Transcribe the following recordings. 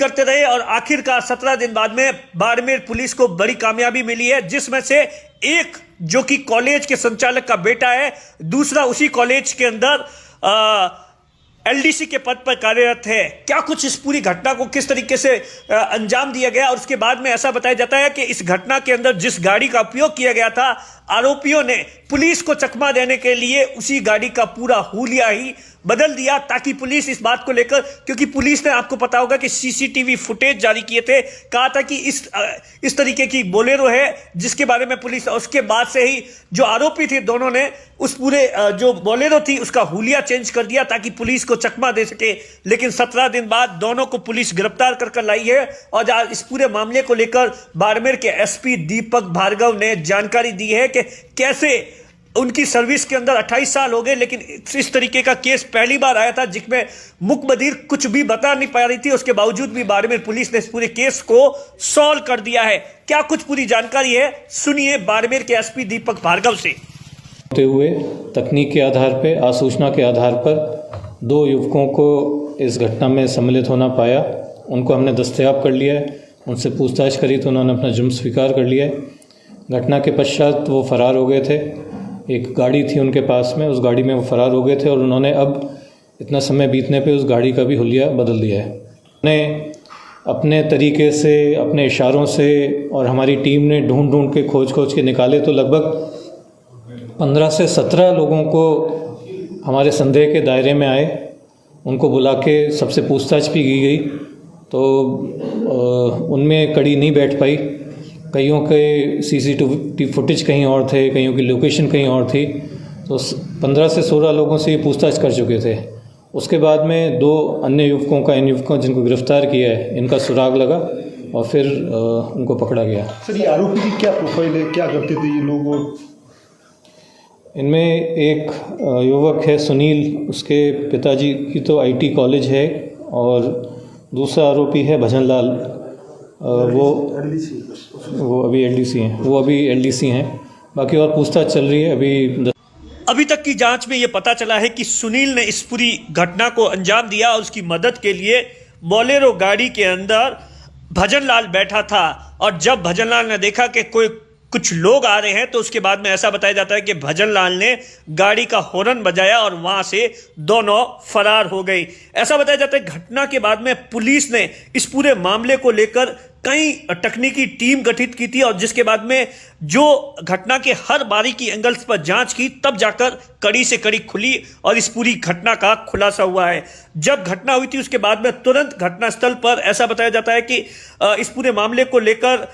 करते रहे और आखिरकार 17 दिन बाद में बाड़मेर पुलिस को बड़ी कामयाबी मिली है, जिसमें से एक जो कि कॉलेज के संचालक का बेटा है, दूसरा उसी कॉलेज के अंदर एलडीसी के पद पर कार्यरत है। क्या कुछ इस पूरी घटना को किस तरीके से अंजाम दिया गया और उसके बाद में ऐसा बताया जाता है कि इस घटना के अंदर जिस गाड़ी का उपयोग किया गया था, आरोपियों ने पुलिस को चकमा देने के लिए उसी गाड़ी का पूरा हुलिया ही बदल दिया, ताकि पुलिस इस बात को लेकर, क्योंकि पुलिस ने आपको पता होगा कि सीसीटीवी फुटेज जारी किए थे, कहा था कि इस तरीके की बोलेरो है जिसके बारे में पुलिस, उसके बाद से ही जो आरोपी थे दोनों ने उस पूरे जो बोलेरो थी उसका हुलिया चेंज कर दिया ताकि पुलिस को चकमा दे सके। लेकिन 17 दिन बाद दोनों को पुलिस गिरफ्तार कर लाई है और आज इस पूरे मामले को लेकर बाड़मेर के एसपी दीपक भार्गव ने जानकारी दी है कि कैसे उनकी सर्विस के अंदर 28 साल हो गए, लेकिन इस तरीके का केस पहली बार आया था जिसमें मुखबिर कुछ भी बता नहीं पा रही थी, उसके बावजूद भी बाड़मेर पुलिस ने इस पूरे केस को सॉल्व कर दिया है। क्या कुछ पूरी जानकारी है, सुनिए बाड़मेर के एसपी दीपक भार्गव से। होते हुए तकनीक के आधार पर, आसूचना के आधार पर 2 युवकों को इस घटना में सम्मिलित होना पाया। उनको हमने दस्तयाब कर लिया है, उनसे पूछताछ करी तो उन्होंने अपना जुर्म स्वीकार कर लिया है। घटना के पश्चात वो फरार हो गए थे, एक गाड़ी थी उनके पास में, उस गाड़ी में वो फरार हो गए थे और उन्होंने अब इतना समय बीतने पे उस गाड़ी का भी हुलिया बदल दिया है। उन्हें अपने तरीके से, अपने इशारों से और हमारी टीम ने ढूंढ के खोज के निकाले तो लगभग 15 से 17 लोगों को हमारे संदेह के दायरे में आए। उनको बुला के सबसे पूछताछ भी की गई तो उनमें कड़ी नहीं बैठ पाई। कईयों के सीसीटीवी फुटेज कहीं और थे, कईयों की लोकेशन कहीं और थी, तो 15 से 16 लोगों से ये पूछताछ कर चुके थे। उसके बाद में 2 अन्य युवकों का, इन युवकों जिनको गिरफ्तार किया है, इनका सुराग लगा और फिर उनको पकड़ा गया। सर, ये आरोपी की क्या प्रोफाइल है, क्या करते थे ये लोग? इनमें एक युवक है सुनील, उसके पिताजी की तो आईटी कॉलेज है, और दूसरा आरोपी है भजन लाल, वो अभी एलडीसी हैं। बाकी और पूछताछ चल रही है। अभी तक की जांच में ये पता चला है कि सुनील ने इस पूरी घटना को अंजाम दिया और उसकी मदद के लिए बोलेरो गाड़ी के अंदर भजन लाल बैठा था, और जब भजन लाल ने देखा कि कुछ लोग आ रहे हैं तो उसके बाद में ऐसा बताया जाता है कि भजन लाल ने गाड़ी का हॉर्न बजाया और वहां से दोनों फरार हो गई। ऐसा बताया जाता है घटना के बाद में पुलिस ने इस पूरे मामले को लेकर कई तकनीकी टीम गठित की थी और जिसके बाद में जो घटना के हर बारीकी एंगल्स पर जांच की, तब जाकर कड़ी से कड़ी खुली और इस पूरी घटना का खुलासा हुआ है। जब घटना हुई थी उसके बाद में तुरंत घटनास्थल पर ऐसा बताया जाता है कि इस पूरे मामले को लेकर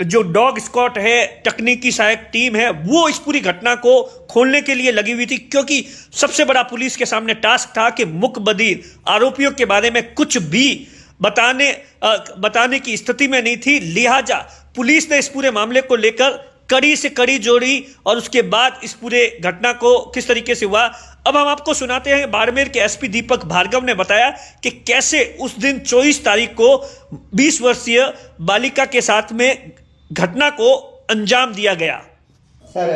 जो डॉग स्क्वाड है, तकनीकी सहायक टीम है, वो इस पूरी घटना को खोलने के लिए लगी हुई थी, क्योंकि सबसे बड़ा पुलिस के सामने टास्क था कि मुखबिर आरोपियों के बारे में कुछ भी बताने की स्थिति में नहीं थी। लिहाजा पुलिस ने इस पूरे मामले को लेकर कड़ी से कड़ी जोड़ी और उसके बाद इस पूरे घटना को किस तरीके से हुआ, अब हम आपको सुनाते हैं। बाड़मेर के एसपी दीपक भार्गव ने बताया कि कैसे उस दिन 24 तारीख को 20 वर्षीय बालिका के साथ में घटना को अंजाम दिया गया। सर,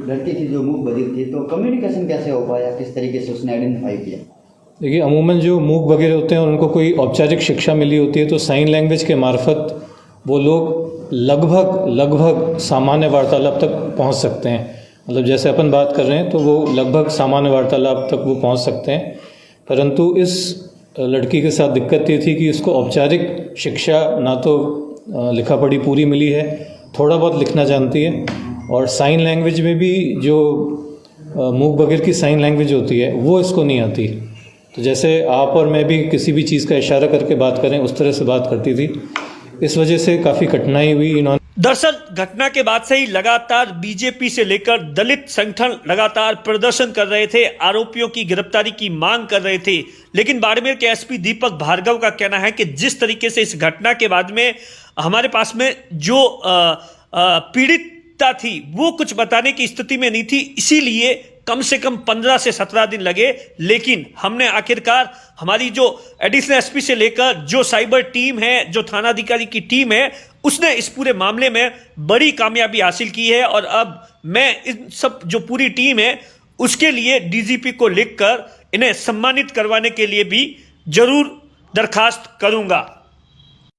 लड़की की जो मूक बधिर थी, तो कम्युनिकेशन कैसे हो पाया, किस तरीके से उसने आइडेंटिफाई किया? देखिए, अमूमन जो मूक वगैरह होते हैं और उनको कोई औपचारिक शिक्षा मिली होती है तो साइन लैंग्वेज के मार्फत वो लोग लगभग सामान्य वार्तालाप तक पहुंच सकते हैं। मतलब जैसे अपन बात कर रहे हैं तो वो लगभग सामान्य वार्तालाप तक वो पहुंच सकते हैं। परंतु इस लड़की के साथ दिक्कत ये थी कि इसको औपचारिक शिक्षा ना तो लिखा पढ़ी पूरी मिली है, थोड़ा बहुत लिखना जानती है, और साइन लैंग्वेज में भी जो मूक बधिर की साइन लैंग्वेज होती है वो इसको नहीं आती। तो जैसे आप और मैं भी किसी भी चीज़ का इशारा करके बात करें, उस तरह से बात करती थी। इस वजह से काफ़ी कठिनाई हुई। इन्होंने दरअसल घटना के बाद से ही लगातार बीजेपी से लेकर दलित संगठन लगातार प्रदर्शन कर रहे थे, आरोपियों की गिरफ्तारी की मांग कर रहे थे। लेकिन बाड़मेर के एसपी दीपक भार्गव का कहना है कि जिस तरीके से इस घटना के बाद में हमारे पास में जो पीड़िता थी वो कुछ बताने की स्थिति में नहीं थी, इसीलिए कम से कम 15 से 17 दिन लगे। लेकिन हमने आखिरकार हमारी जो एडिशनल एसपी से लेकर जो साइबर टीम है, जो थानाधिकारी की टीम है, उसने इस पूरे मामले में बड़ी कामयाबी हासिल की है। और अब मैं इन सब जो पूरी टीम है उसके लिए डीजीपी को लिखकर इन्हें सम्मानित करवाने के लिए भी जरूर दरखास्त करूंगा।